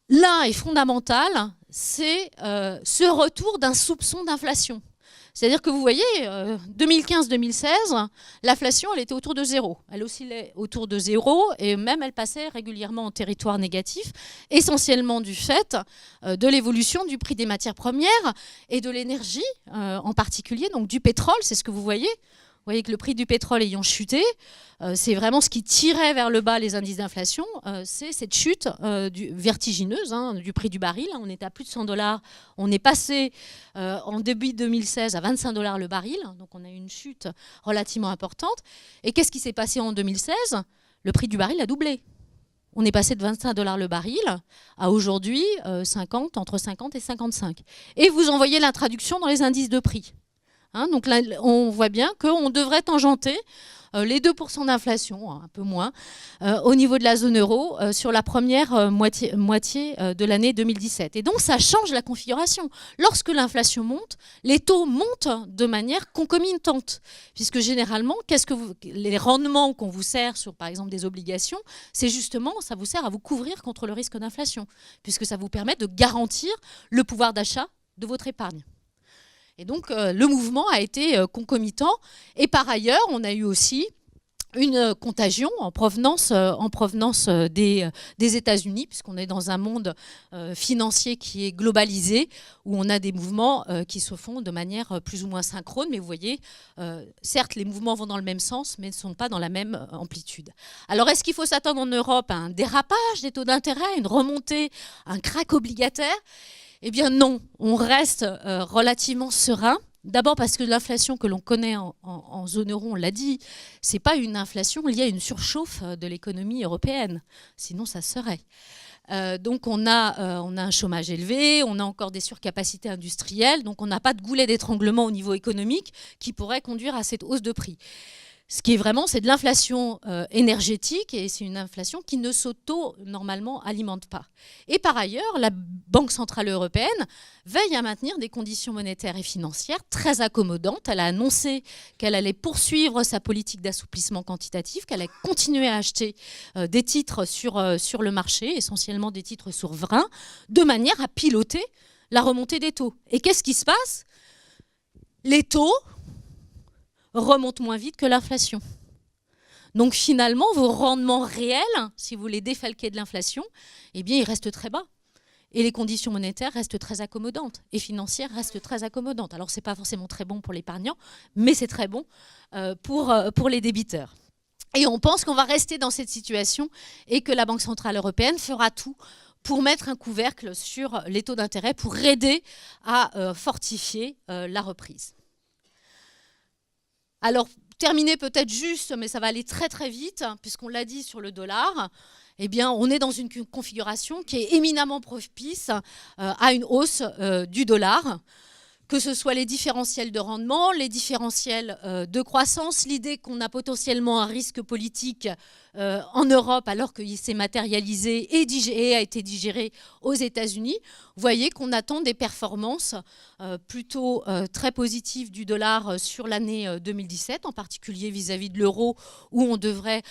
L'un est fondamental, c'est ce retour d'un soupçon d'inflation. C'est-à-dire que vous voyez, 2015-2016, l'inflation, elle était autour de zéro. Elle oscillait autour de zéro et même elle passait régulièrement en territoire négatif, essentiellement du fait de l'évolution du prix des matières premières et de l'énergie en particulier, donc du pétrole, c'est ce que vous voyez. voyez que le prix du pétrole ayant chuté, c'est vraiment ce qui tirait vers le bas les indices d'inflation, c'est cette chute vertigineuse du prix du baril. On était à plus de 100 $. On est passé en début 2016 à 25 $ le baril. Donc on a eu une chute relativement importante. Et qu'est-ce qui s'est passé en 2016 ? Le prix du baril a doublé. On est passé de 25 $ le baril à aujourd'hui entre 50 et 55. Et vous en voyez l'introduction dans les indices de prix. Donc là, on voit bien qu'on devrait tangenter les 2% d'inflation, un peu moins, au niveau de la zone euro sur la première moitié de l'année 2017. Et donc ça change la configuration. Lorsque l'inflation monte, les taux montent de manière concomitante. Puisque généralement, les rendements qu'on vous sert sur, par exemple, des obligations, c'est justement, ça vous sert à vous couvrir contre le risque d'inflation. Puisque ça vous permet de garantir le pouvoir d'achat de votre épargne. Et donc, le mouvement a été concomitant. Et par ailleurs, on a eu aussi une contagion en provenance des États-Unis, puisqu'on est dans un monde financier qui est globalisé, où on a des mouvements qui se font de manière plus ou moins synchrone. Mais vous voyez, certes, les mouvements vont dans le même sens, mais ne sont pas dans la même amplitude. Alors, est-ce qu'il faut s'attendre en Europe à un dérapage des taux d'intérêt, une remontée, un krach obligataire ? Eh bien non, on reste relativement serein. D'abord parce que l'inflation que l'on connaît en zone euro, on l'a dit, ce n'est pas une inflation liée à une surchauffe de l'économie européenne. Sinon, ça serait. Donc on a un chômage élevé, on a encore des surcapacités industrielles, donc on n'a pas de goulet d'étranglement au niveau économique qui pourrait conduire à cette hausse de prix. Ce qui est vraiment, c'est de l'inflation énergétique et c'est une inflation qui ne normalement alimente pas. Et par ailleurs, la Banque centrale européenne veille à maintenir des conditions monétaires et financières très accommodantes. Elle a annoncé qu'elle allait poursuivre sa politique d'assouplissement quantitatif, qu'elle allait continuer à acheter des titres sur le marché, essentiellement des titres souverains, de manière à piloter la remontée des taux. Et qu'est-ce qui se passe ? Les taux remonte moins vite que l'inflation. Donc finalement, vos rendements réels, si vous les défalquez de l'inflation, eh bien, ils restent très bas. Et les conditions monétaires restent très accommodantes et financières restent très accommodantes. Alors, ce n'est pas forcément très bon pour l'épargnant, mais c'est très bon pour les débiteurs. Et on pense qu'on va rester dans cette situation et que la Banque centrale européenne fera tout pour mettre un couvercle sur les taux d'intérêt, pour aider à fortifier la reprise. Alors, terminer peut-être juste, mais ça va aller très très vite, puisqu'on l'a dit sur le dollar, eh bien, on est dans une configuration qui est éminemment propice à une hausse du dollar, que ce soit les différentiels de rendement, les différentiels de croissance, l'idée qu'on a potentiellement un risque politique en Europe alors qu'il s'est matérialisé et a été digéré aux États-Unis. Vous voyez qu'on attend des performances plutôt très positives du dollar sur l'année 2017, en particulier vis-à-vis de l'euro, où on devrait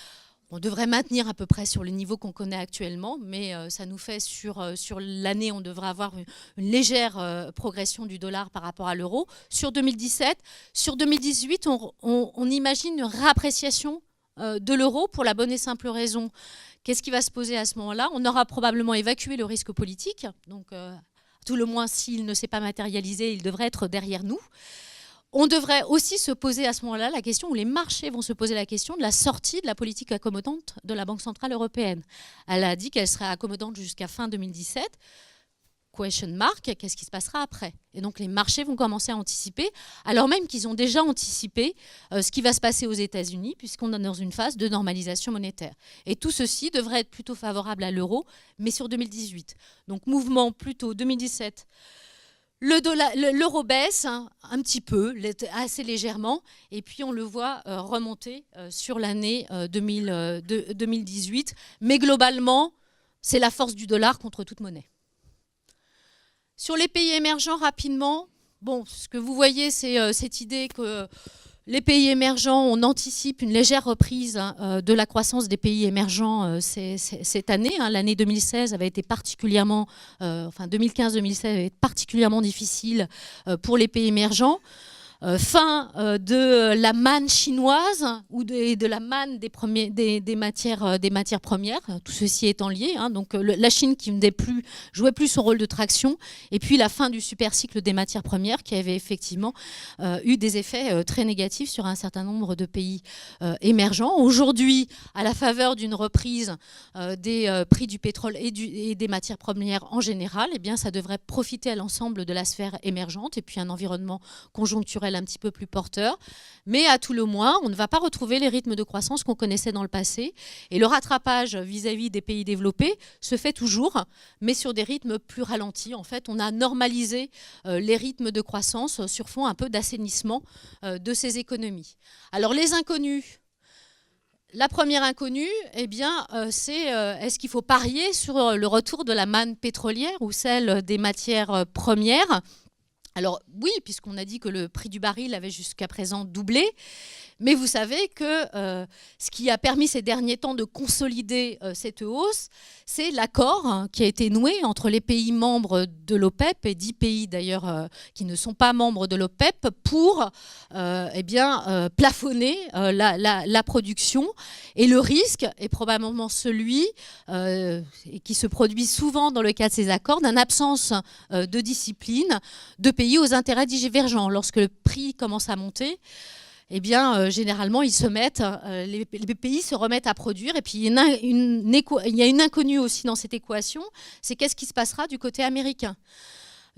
maintenir à peu près sur le niveau qu'on connaît actuellement, mais ça nous fait sur l'année, on devrait avoir une légère progression du dollar par rapport à l'euro. Sur 2017, sur 2018, on imagine une réappréciation de l'euro pour la bonne et simple raison. Qu'est-ce qui va se poser à ce moment-là ? On aura probablement évacué le risque politique, donc tout le moins s'il ne s'est pas matérialisé, il devrait être derrière nous. On devrait aussi se poser à ce moment-là la question, ou les marchés vont se poser la question de la sortie de la politique accommodante de la Banque centrale européenne. Elle a dit qu'elle serait accommodante jusqu'à fin 2017. Question mark, qu'est-ce qui se passera après ? Et donc les marchés vont commencer à anticiper, alors même qu'ils ont déjà anticipé ce qui va se passer aux États-Unis, puisqu'on est dans une phase de normalisation monétaire. Et tout ceci devrait être plutôt favorable à l'euro, mais sur 2018. Donc mouvement plutôt 2017. L'euro baisse un petit peu, assez légèrement, et puis on le voit remonter sur l'année 2018. Mais globalement, c'est la force du dollar contre toute monnaie. Sur les pays émergents, rapidement, bon, ce que vous voyez, c'est cette idée que les pays émergents, on anticipe une légère reprise de la croissance des pays émergents cette année. L'année 2016 avait été particulièrement, 2015-2016 avait été particulièrement difficile pour les pays émergents. fin de la manne chinoise ou de la manne des matières premières, tout ceci étant lié. Donc la Chine qui jouait plus son rôle de traction, et puis la fin du super cycle des matières premières qui avait effectivement eu des effets très négatifs sur un certain nombre de pays émergents. Aujourd'hui, à la faveur d'une reprise des prix du pétrole et des matières premières en général, eh bien, ça devrait profiter à l'ensemble de la sphère émergente et puis un environnement conjoncturel un petit peu plus porteur. Mais à tout le moins, on ne va pas retrouver les rythmes de croissance qu'on connaissait dans le passé. Et le rattrapage vis-à-vis des pays développés se fait toujours, mais sur des rythmes plus ralentis. En fait, on a normalisé les rythmes de croissance sur fond un peu d'assainissement de ces économies. Alors les inconnus. La première inconnue, eh bien, c'est est-ce qu'il faut parier sur le retour de la manne pétrolière ou celle des matières premières? Alors oui, puisqu'on a dit que le prix du baril avait jusqu'à présent doublé, mais vous savez que ce qui a permis ces derniers temps de consolider cette hausse, c'est l'accord qui a été noué entre les pays membres de l'OPEP et 10 pays d'ailleurs qui ne sont pas membres de l'OPEP pour plafonner la production. Et le risque est probablement celui qui se produit souvent dans le cas de ces accords, d'une absence de discipline de pays aux intérêts divergents. Lorsque le prix commence à monter, eh bien, généralement, les pays se remettent à produire. Et puis, il y a une inconnue aussi dans cette équation, c'est qu'est-ce qui se passera du côté américain.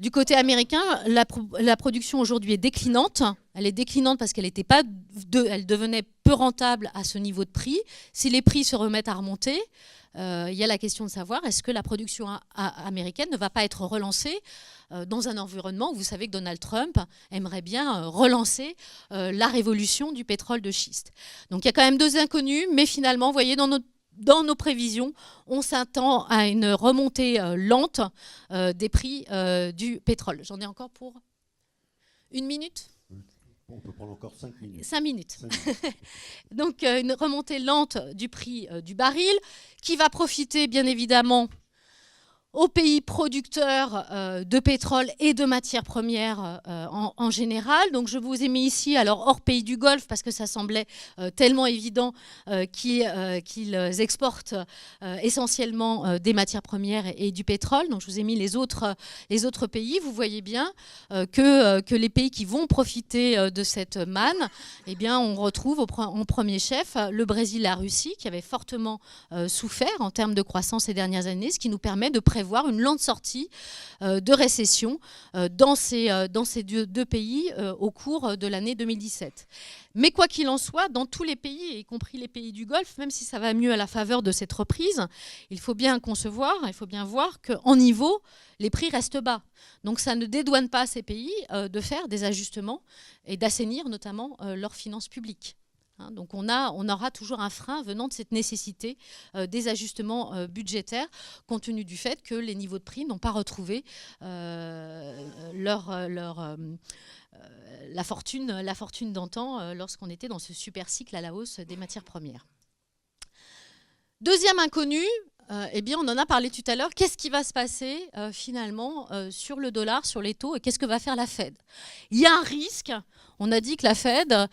Du côté américain, la production aujourd'hui est déclinante. Elle est déclinante parce qu'elle devenait peu rentable à ce niveau de prix. Si les prix se remettent à remonter, il y a la question de savoir est-ce que la production américaine ne va pas être relancée dans un environnement où vous savez que Donald Trump aimerait bien relancer la révolution du pétrole de schiste. Donc il y a quand même deux inconnus, mais finalement, vous voyez, dans nos prévisions, on s'attend à une remontée lente des prix du pétrole. J'en ai encore pour 1 minute ? On peut prendre encore 5 minutes. 5 minutes. Donc une remontée lente du prix du baril qui va profiter bien évidemment aux pays producteurs de pétrole et de matières premières en général. Donc je vous ai mis ici, alors hors pays du Golfe, parce que ça semblait tellement évident qu'ils exportent essentiellement des matières premières et du pétrole. Donc je vous ai mis les autres pays. Vous voyez bien que les pays qui vont profiter de cette manne, eh bien, on retrouve en premier chef le Brésil et la Russie, qui avaient fortement souffert en termes de croissance ces dernières années, ce qui nous permet de prévoir une lente sortie de récession dans ces deux pays au cours de l'année 2017. Mais quoi qu'il en soit, dans tous les pays, y compris les pays du Golfe, même si ça va mieux à la faveur de cette reprise, il faut bien voir qu'en niveau, les prix restent bas. Donc ça ne dédouane pas ces pays de faire des ajustements et d'assainir notamment leurs finances publiques. Donc on aura toujours un frein venant de cette nécessité des ajustements budgétaires, compte tenu du fait que les niveaux de prix n'ont pas retrouvé la fortune d'antan lorsqu'on était dans ce super cycle à la hausse des matières premières. Deuxième inconnu, eh bien, on en a parlé tout à l'heure. Qu'est-ce qui va se passer finalement sur le dollar, sur les taux, et qu'est-ce que va faire la Fed? Il y a un risque. On a dit que la Fed,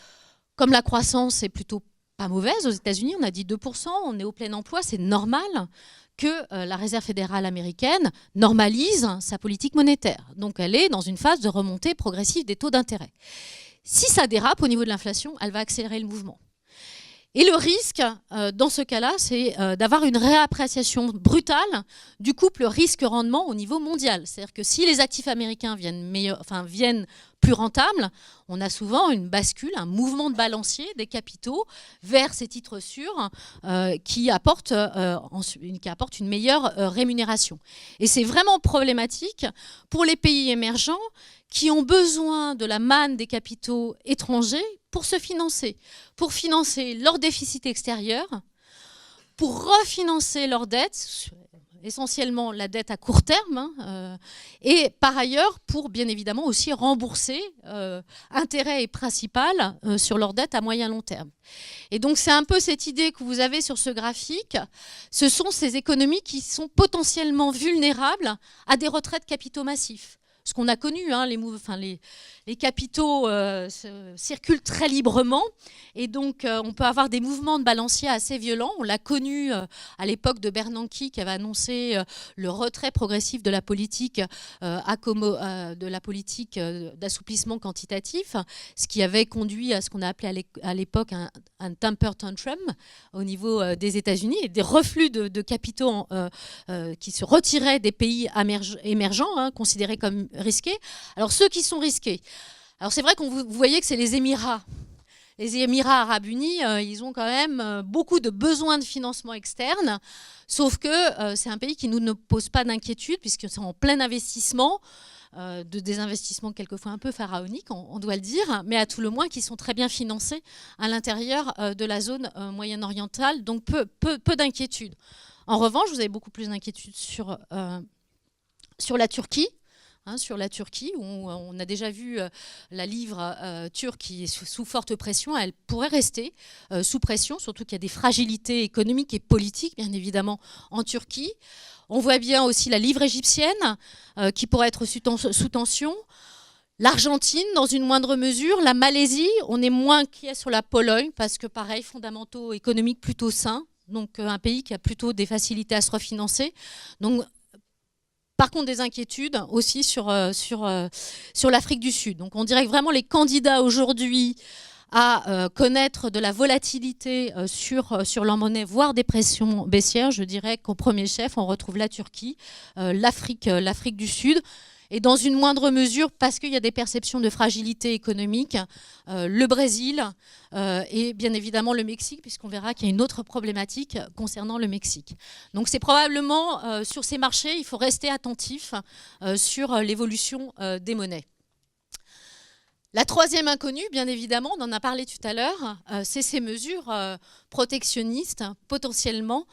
comme la croissance est plutôt pas mauvaise aux États-Unis, on a dit 2%, on est au plein emploi, c'est normal que la Réserve fédérale américaine normalise sa politique monétaire. Donc elle est dans une phase de remontée progressive des taux d'intérêt. Si ça dérape au niveau de l'inflation, elle va accélérer le mouvement. Et le risque, dans ce cas-là, c'est d'avoir une réappréciation brutale du couple risque-rendement au niveau mondial. C'est-à-dire que si les actifs américains viennent plus rentables, on a souvent une bascule, un mouvement de balancier des capitaux vers ces titres sûrs qui apportent une meilleure rémunération. Et c'est vraiment problématique pour les pays émergents qui ont besoin de la manne des capitaux étrangers pour se financer, pour financer leur déficit extérieur, pour refinancer leur dette, essentiellement la dette à court terme, et par ailleurs pour bien évidemment aussi rembourser intérêts et principal sur leur dette à moyen long terme. Et donc c'est un peu cette idée que vous avez sur ce graphique, ce sont ces économies qui sont potentiellement vulnérables à des retraits de capitaux massifs. ce qu'on a connu, hein, les capitaux circulent très librement et donc on peut avoir des mouvements de balancier assez violents. On l'a connu à l'époque de Bernanke qui avait annoncé le retrait progressif de la politique d'assouplissement quantitatif, ce qui avait conduit à ce qu'on a appelé à l'époque un temper tantrum au niveau des États-Unis et des reflux de capitaux qui se retiraient des pays émergents, hein, considérés comme risqués. Alors ceux qui sont risqués, alors c'est vrai vous voyez que c'est les Émirats. Les Émirats arabes unis, ils ont quand même beaucoup de besoins de financement externe, sauf que c'est un pays qui nous ne pose pas d'inquiétude puisque c'est en plein investissement, des investissements quelquefois un peu pharaoniques, on doit le dire, mais à tout le moins qui sont très bien financés à l'intérieur de la zone moyen-orientale, donc peu d'inquiétude. En revanche, vous avez beaucoup plus d'inquiétude sur la Turquie. Hein, sur la Turquie, où on a déjà vu la livre turque qui est sous forte pression. Elle pourrait rester sous pression, surtout qu'il y a des fragilités économiques et politiques, bien évidemment, en Turquie. On voit bien aussi la livre égyptienne qui pourrait être sous tension. L'Argentine, dans une moindre mesure. La Malaisie, on est moins inquiet sur la Pologne, parce que pareil, fondamentaux économiques plutôt sains. Donc un pays qui a plutôt des facilités à se refinancer. Donc, par contre, des inquiétudes aussi sur l'Afrique du Sud. Donc on dirait que vraiment les candidats aujourd'hui à connaître de la volatilité sur leur monnaie, voire des pressions baissières, je dirais qu'au premier chef, on retrouve la Turquie, l'Afrique du Sud. Et dans une moindre mesure, parce qu'il y a des perceptions de fragilité économique, le Brésil et bien évidemment le Mexique, puisqu'on verra qu'il y a une autre problématique concernant le Mexique. Donc c'est probablement sur ces marchés, il faut rester attentif sur l'évolution des monnaies. La troisième inconnue, bien évidemment, on en a parlé tout à l'heure, c'est ces mesures protectionnistes potentiellement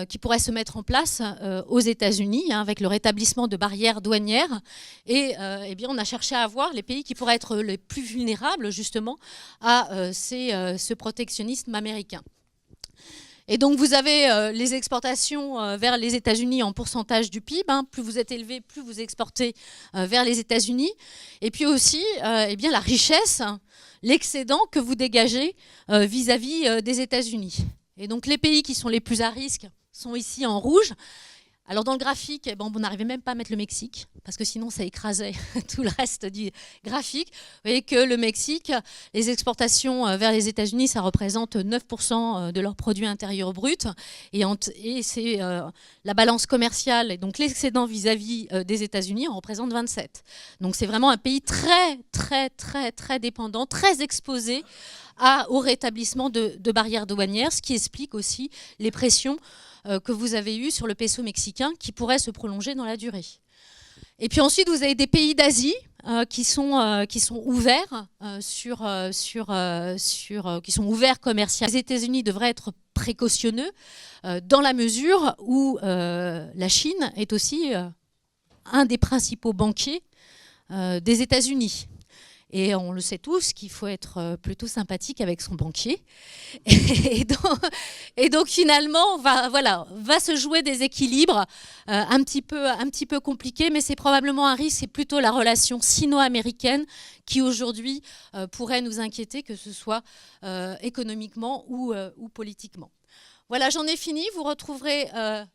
qui pourraient se mettre en place aux États-Unis, hein, avec le rétablissement de barrières douanières. Et eh bien, on a cherché à voir les pays qui pourraient être les plus vulnérables, justement, à ce protectionnisme américain. Et donc, vous avez les exportations vers les États-Unis en pourcentage du PIB. Hein. Plus vous êtes élevé, plus vous exportez vers les États-Unis. Et puis aussi, eh bien, la richesse, l'excédent que vous dégagez vis-à-vis des États-Unis. Et donc, les pays qui sont les plus à risque sont ici en rouge. Alors, dans le graphique, on n'arrivait même pas à mettre le Mexique, parce que sinon, ça écrasait tout le reste du graphique. Vous voyez que le Mexique, les exportations vers les États-Unis, ça représente 9% de leur produit intérieur brut. Et c'est la balance commerciale, et donc l'excédent vis-à-vis des États-Unis en représente 27. Donc, c'est vraiment un pays très, très, très, très dépendant, très exposé au rétablissement de barrières douanières, ce qui explique aussi les pressions que vous avez eues sur le peso mexicain qui pourraient se prolonger dans la durée. Et puis ensuite, vous avez des pays d'Asie qui sont ouverts qui sont ouverts commercialement. Les États-Unis devraient être précautionneux dans la mesure où la Chine est aussi un des principaux banquiers des États-Unis. Et on le sait tous qu'il faut être plutôt sympathique avec son banquier. Et donc finalement, va se jouer des équilibres un petit peu compliqués, mais c'est probablement un risque, c'est plutôt la relation sino-américaine qui aujourd'hui pourrait nous inquiéter, que ce soit économiquement ou politiquement. Voilà, j'en ai fini. Vous retrouverez...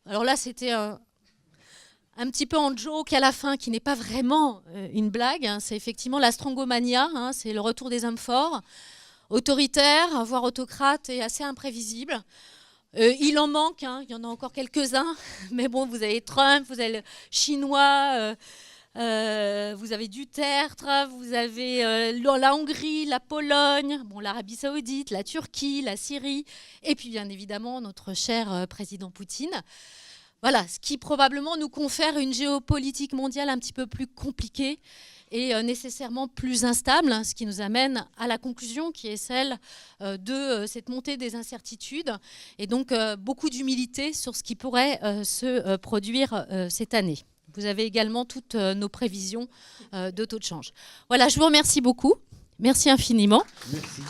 alors là, c'était... un petit peu en joke à la fin, qui n'est pas vraiment une blague, hein, c'est effectivement la strongomania, hein, c'est le retour des hommes forts, autoritaires, voire autocrates et assez imprévisibles. Il en manque, hein, il y en a encore quelques-uns, mais bon, vous avez Trump, vous avez le Chinois, vous avez Duterte, vous avez la Hongrie, la Pologne, bon, l'Arabie Saoudite, la Turquie, la Syrie, et puis bien évidemment notre cher président Poutine. Voilà, ce qui probablement nous confère une géopolitique mondiale un petit peu plus compliquée et nécessairement plus instable, ce qui nous amène à la conclusion qui est celle de cette montée des incertitudes et donc beaucoup d'humilité sur ce qui pourrait se produire cette année. Vous avez également toutes nos prévisions de taux de change. Voilà, je vous remercie beaucoup. Merci infiniment. Merci.